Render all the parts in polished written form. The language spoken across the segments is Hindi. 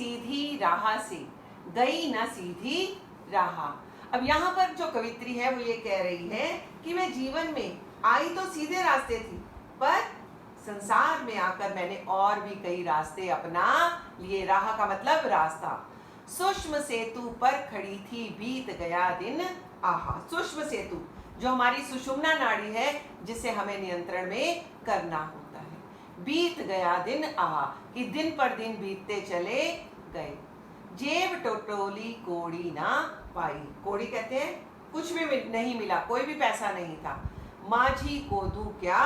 सीधी राह से, गई न सीधी राह। अब यहाँ पर जो कवित्री है वो ये कह रही है कि मैं जीवन में आई तो सीधे रास्ते थी, पर संसार में आकर मैंने और भी कई रास्ते अपना लिए। राह का मतलब रास्ता। सूक्ष्म सेतु पर खड़ी थी, बीत गया दिन आहा। सूक्ष्म सेतु जो हमारी सुषुम्ना नाड़ी है, जिसे हमें नियंत्रण में करना होता है। बीत गया दिन आहा, कि दिन पर दिन बीतते चले गए। जेब टटोली कोड़ी ना पाई। कोड़ी कहते हैं कुछ भी नहीं मिला, कोई भी पैसा नहीं था। माझी को दूं क्या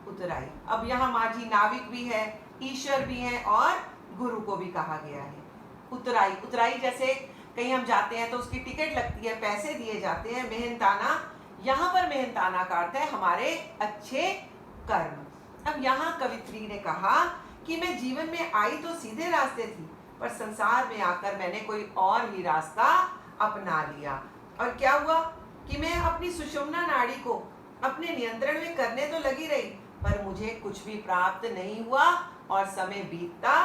उतराई। अब यहाँ माझी नाविक भी है, ईश्वर भी है और गुरु को भी कहा गया है। उतराई, उतराई जैसे कहीं हम जाते हैं तो उसकी टिकट लगती है, पैसे दिए जाते हैं। मेहनताना, यहाँ पर मेहनताना का अर्थ है हमारे अच्छे कर्म। अब यहाँ कवित्री ने कहा कि मैं जीवन में आई तो सीधे रास्ते थी, पर संसार में आकर मैंने कोई और ही रास्ता अपना लिया। और क्या हुआ कि मैं अपनी सुषुम्ना नाड़ी को अपने नियंत्रण में करने तो लगी रही, पर मुझे कुछ भी प्राप्त नहीं हुआ और समय बीतता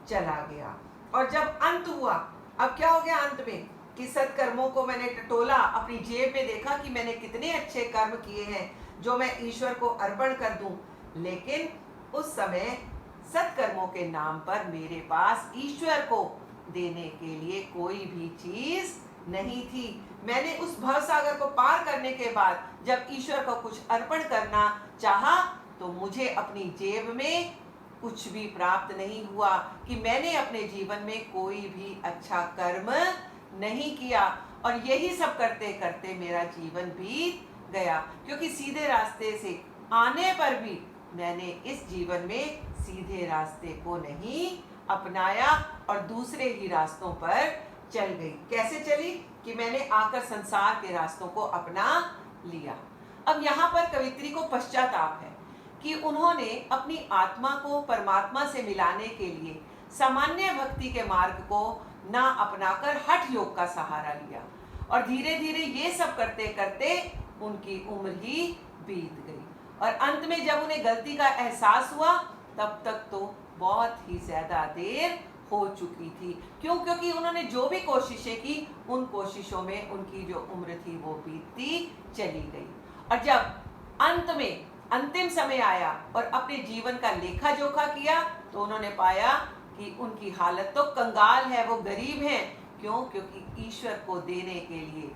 चला गया। और जब अंत हुआ, अब क्या हो गया अंत में कि सत्कर्मों को मैंने टटोला, अपनी जेब में देखा कि मैंने कितने अच्छे कर्म किए हैं जो मैं ईश्वर को अर्पण कर दूं। लेकिन उस समय सत्कर्मों के नाम पर मेरे पास ईश्वर को देने के लिए कोई भी चीज नहीं थी। मैंने उस भवसागर को पार करने के बाद जब ईश्वर को कुछ अर्पण करना चाहा, तो मुझे अपनी जेब में कुछ भी प्राप्त नहीं हुआ, कि मैंने अपने जीवन में कोई भी अच्छा कर्म नहीं किया। और यही सब करते करते मेरा जीवन बीत गया, क्योंकि सीधे रास्ते से आने पर भी मैंने इस जीवन में सीधे रास्ते को नहीं अपनाया और दूसरे ही रास्तों पर चल गई। कैसे चली कि मैंने आकर संसार के रास्तों को अपना लिया। अब यहाँ पर कवित्री को पश्चाताप है कि उन्होंने अपनी आत्मा को परमात्मा से मिलाने के लिए सामान्य भक्ति के मार्ग को ना अपनाकर हठ योग का सहारा लिया। और धीरे धीरे ये सब करते करते उनकी उम्र ही बीत गई। और अंत में जब उन्हें गलती का एहसास हुआ, तब तक तो बहुत ही ज्यादा देर हो चुकी थी। क्यों? क्योंकि उन्होंने जो भी कोशिशें की, उन कोशिशों में उनकी जो उम्र थी वो बीतती चली गई। और जब अंत में अंतिम समय आया और अपने जीवन का लेखा जोखा किया, तो उन्होंने पाया कि उनकी हालत तो कंगाल है, वो गरीब हैं। क्यों? क्योंकि ईश्वर को देने के लिए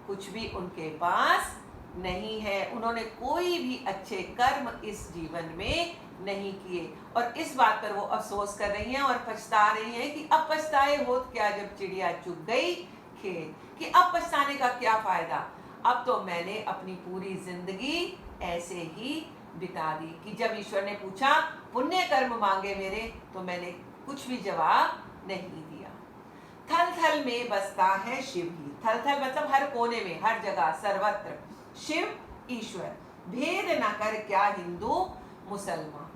कुछ भी उनके पास नहीं है। उन्होंने कोई भी अच्छे कर्म इस जीवन में नहीं किए, और इस बात पर वो अफसोस कर रही हैं और पछता रही हैं कि अब पछताए होत क्या जब चिड़िया चुग गई खेत, कि अब पछताने का क्या फायदा, अब तो मैंने अपनी पूरी जिंदगी ऐसे ही बिता दी। कि जब ईश्वर ने पूछा पुण्य कर्म मांगे मेरे, तो मैंने कुछ भी जवाब नहीं दिया। थल थल में बसता है शिव ही। थल थल मतलब हर कोने में, हर जगह, सर्वत्र शिव ईश्वर। भेद न कर क्या हिंदू मुसलमान।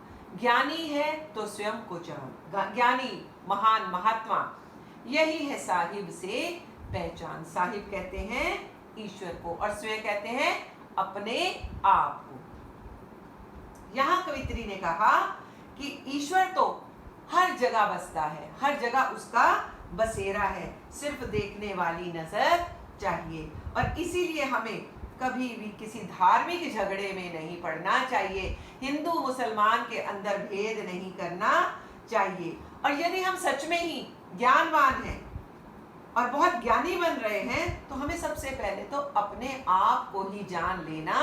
ज्ञानी है तो स्वयं को जान। ज्ञानी, महान, महात्मा, यही है साहिब से पहचान। साहिब कहते हैं ईश्वर को और स्वयं कहते हैं अपने आप को। यहाँ कवित्री ने कहा कि ईश्वर तो हर जगह बसता है, हर जगह उसका बसेरा है, सिर्फ देखने वाली नजर चाहिए। और इसीलिए हमें कभी भी किसी धार्मिक झगड़े में नहीं पड़ना चाहिए। हिंदू मुसलमान के अंदर भेद नहीं करना चाहिए। और यदि हम सच में ही ज्ञानवान हैं और बहुत ज्ञानी बन रहे हैं, तो हमें सबसे पहले तो अपने आप को ही जान लेना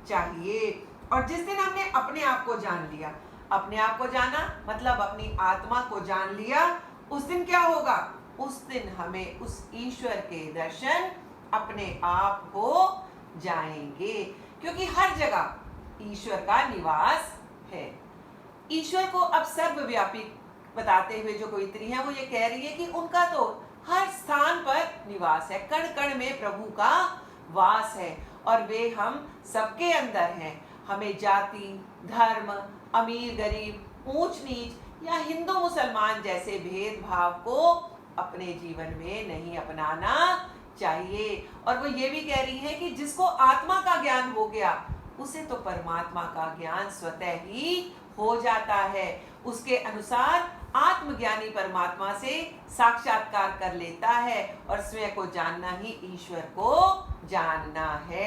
चाहिए। और जिस दिन हमने अपने आप को जान लिया, अपने आप को जाना मतलब अपनी आत्मा को जान लिया, उस दिन क्या होगा? उस दिन हमें उस ईश्वर के दर्शन अपने आप हो जाएंगे, क्योंकि हर जगह ईश्वर का निवास है। ईश्वर को अब सर्वव्यापी बताते हुए जो कवित्री है वो ये कह रही है कि उनका तो हर स्थान पर निवास है, कण कण में प्रभु का वास है, और वे हम सबके अंदर हैं। हमें जाति, धर्म, अमीर गरीब, ऊंच नीच या हिंदू मुसलमान जैसे भेदभाव को अपने जीवन में नहीं अपनाना चाहिए। और वो ये भी कह रही है कि जिसको आत्मा का ज्ञान हो गया, उसे तो परमात्मा का ज्ञान स्वतः ही हो जाता है। उसके अनुसार आत्मज्ञानी परमात्मा से साक्षात्कार कर लेता है और स्वयं को जानना ही ईश्वर को जानना है।